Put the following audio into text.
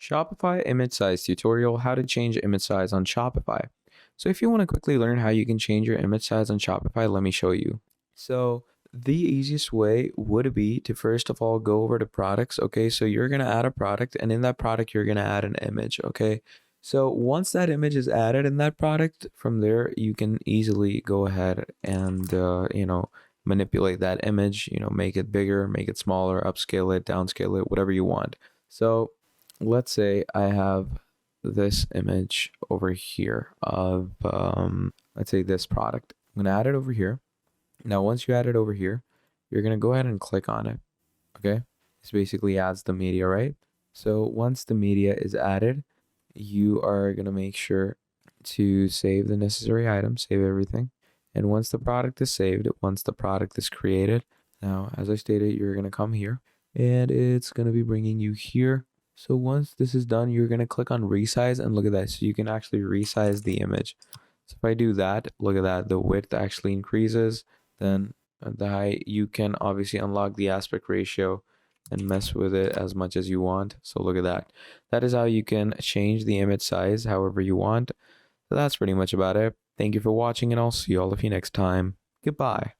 Shopify Image Size tutorial, how to change image size on Shopify. So if you want to quickly learn how you can change your image size on Shopify, let me show you. So the easiest way would be to first of all go over to products. Okay, so you're going to add a product, and in that product you're going to add an image. Okay, so once that image is added in that product, from there you can easily go ahead and manipulate that image, make it bigger, make it smaller, upscale it, downscale it, whatever you want. So let's say I have this image over here of let's say this product. I'm going to add it over here. Now once you add it over here, you're going to go ahead and click on it. Okay, this basically adds the media, right? So once the media is added, you are going to make sure to save the necessary items, save everything. And once the product is saved, once the product is created, now as I stated, you're going to come here and it's going to be bringing you here. So once this is done, you're going to click on resize, and look at that. So you can actually resize the image. So if I do that, look at that, the width actually increases. Then the height, you can obviously unlock the aspect ratio and mess with it as much as you want. So look at that. That is how you can change the image size however you want. So that's pretty much about it. Thank you for watching, and I'll see all of you next time. Goodbye.